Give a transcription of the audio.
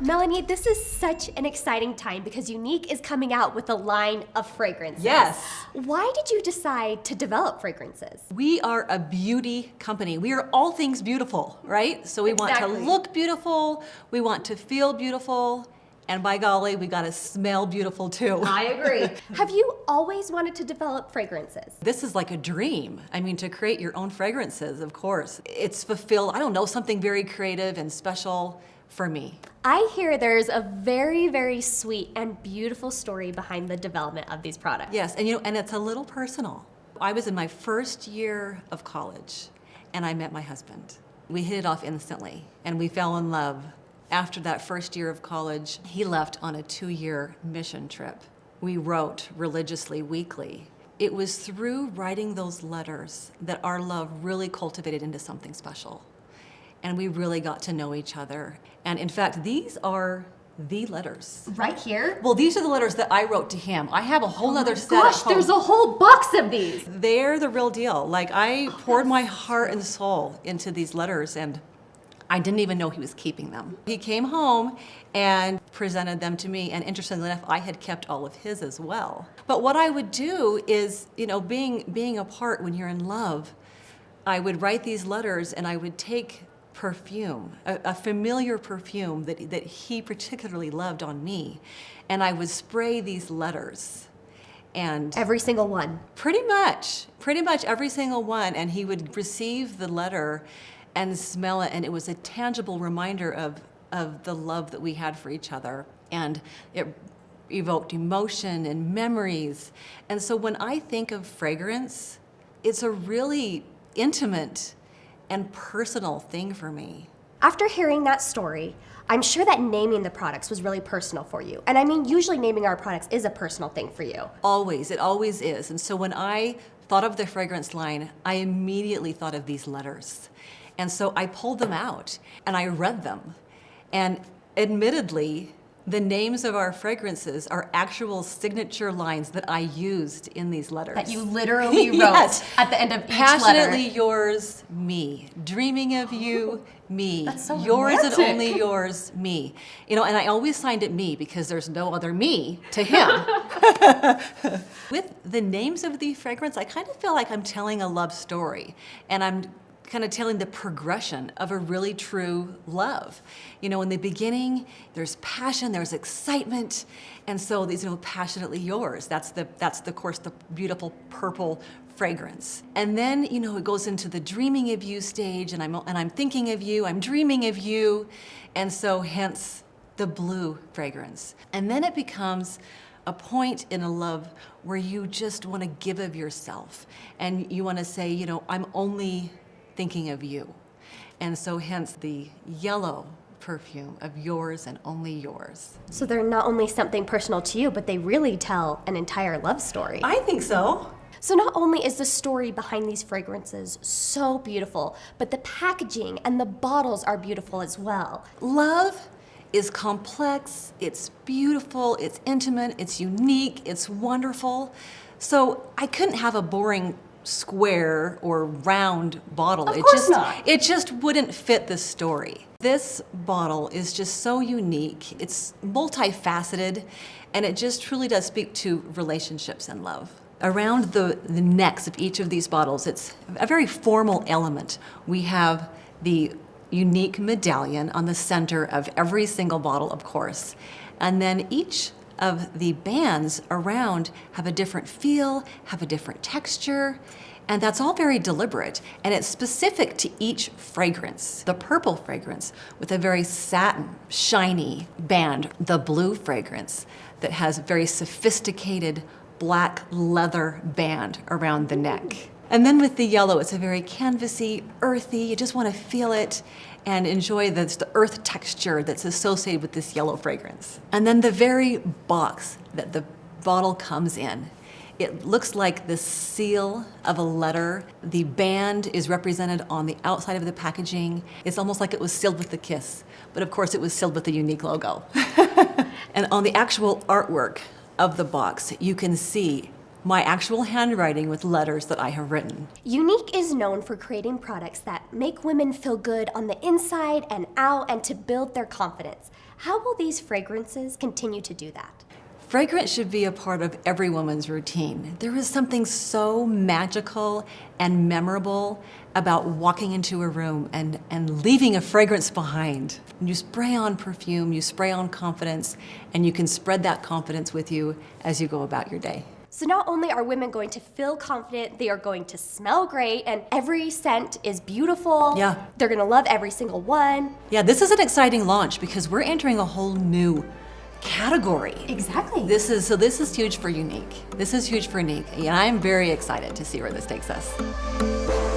Melanie, this is such an exciting time because Younique is coming out with a line of fragrances. Yes. Why did you decide to develop fragrances? We are a beauty company. We are all things beautiful, right? So we want to look beautiful, we want to feel beautiful, and by golly, we gotta smell beautiful too. I agree. Have you always wanted to develop fragrances? This is like a dream. I mean, to create your own fragrances, of course. It's fulfilled, I don't know, something very creative and special for me. I hear there's a very, very sweet and beautiful story behind the development of these products. Yes, and and it's a little personal. I was in my first year of college and I met my husband. We hit it off instantly and we fell in love. After that first year of college, he left on a 2-year mission trip. We wrote religiously weekly. It was through writing those letters that our love really cultivated into something special. And we really got to know each other. And in fact, these are the letters. Right here? Well, these are the letters that I wrote to him. I have a whole other set Gosh, at home. there's a whole box of these. They're the real deal. Like, I poured my heart and soul into these letters, and I didn't even know he was keeping them. He came home and presented them to me, and interestingly enough, I had kept all of his as well. But what I would do is, being apart when you're in love, I would write these letters and I would take perfume, a familiar perfume that he particularly loved on me, and I would spray these letters. And Every single one. pretty much every single one, and he would receive the letter and smell it, and it was a tangible reminder of the love that we had for each other, and it evoked emotion and memories. And so when I think of fragrance, it's a really intimate and personal thing for me. After hearing that story, I'm sure that naming the products was really personal for you. And I mean, usually naming our products is a personal thing for you. Always, it always is. And so when I thought of the fragrance line, I immediately thought of these letters. And so I pulled them out and I read them. And admittedly, the names of our fragrances are actual signature lines that I used in these letters. That you literally wrote Yes. at the end of each Passionately letter. yours, me. Dreaming of you, me. That's so yours romantic. and only yours, me. And I always signed it me because there's no other me to him. With the names of the fragrance, I kind of feel like I'm telling a love story, and I'm kind of telling the progression of a really true love. In the beginning, there's passion, there's excitement, and so these, passionately yours. That's of course the beautiful purple fragrance. And then, it goes into the dreaming of you stage, and I'm thinking of you, I'm dreaming of you, and so hence the blue fragrance. And then it becomes a point in a love where you just want to give of yourself, and you want to say, I'm only thinking of you. And so hence the yellow perfume of yours and only yours. So they're not only something personal to you, but they really tell an entire love story. I think so. So not only is the story behind these fragrances so beautiful, but the packaging and the bottles are beautiful as well. Love is complex, it's beautiful, it's intimate, it's unique, it's wonderful. So I couldn't have a boring square or round bottle. Of course not. It just wouldn't fit the story. This bottle is just so unique. It's multifaceted, and it just truly does speak to relationships and love. Around the necks of each of these bottles, it's a very formal element. We have the unique medallion on the center of every single bottle, of course, and then each of the bands around have a different feel, have a different texture, and that's all very deliberate, and it's specific to each fragrance. The purple fragrance with a very satin, shiny band. The blue fragrance that has very sophisticated black leather band around the neck. And then with the yellow, it's a very canvasy, earthy, you just want to feel it and enjoy the earth texture that's associated with this yellow fragrance. And then the very box that the bottle comes in, it looks like the seal of a letter. The band is represented on the outside of the packaging. It's almost like it was sealed with a kiss, but of course it was sealed with the Younique logo. And on the actual artwork of the box, you can see my actual handwriting with letters that I have written. Younique is known for creating products that make women feel good on the inside and out and to build their confidence. How will these fragrances continue to do that? Fragrance should be a part of every woman's routine. There is something so magical and memorable about walking into a room and leaving a fragrance behind. You spray on perfume, you spray on confidence, and you can spread that confidence with you as you go about your day. So not only are women going to feel confident, they are going to smell great, and every scent is beautiful. Yeah. They're gonna love every single one. Yeah, this is an exciting launch because we're entering a whole new category. Exactly. This is huge for Younique. This is huge for Younique, and I'm very excited to see where this takes us.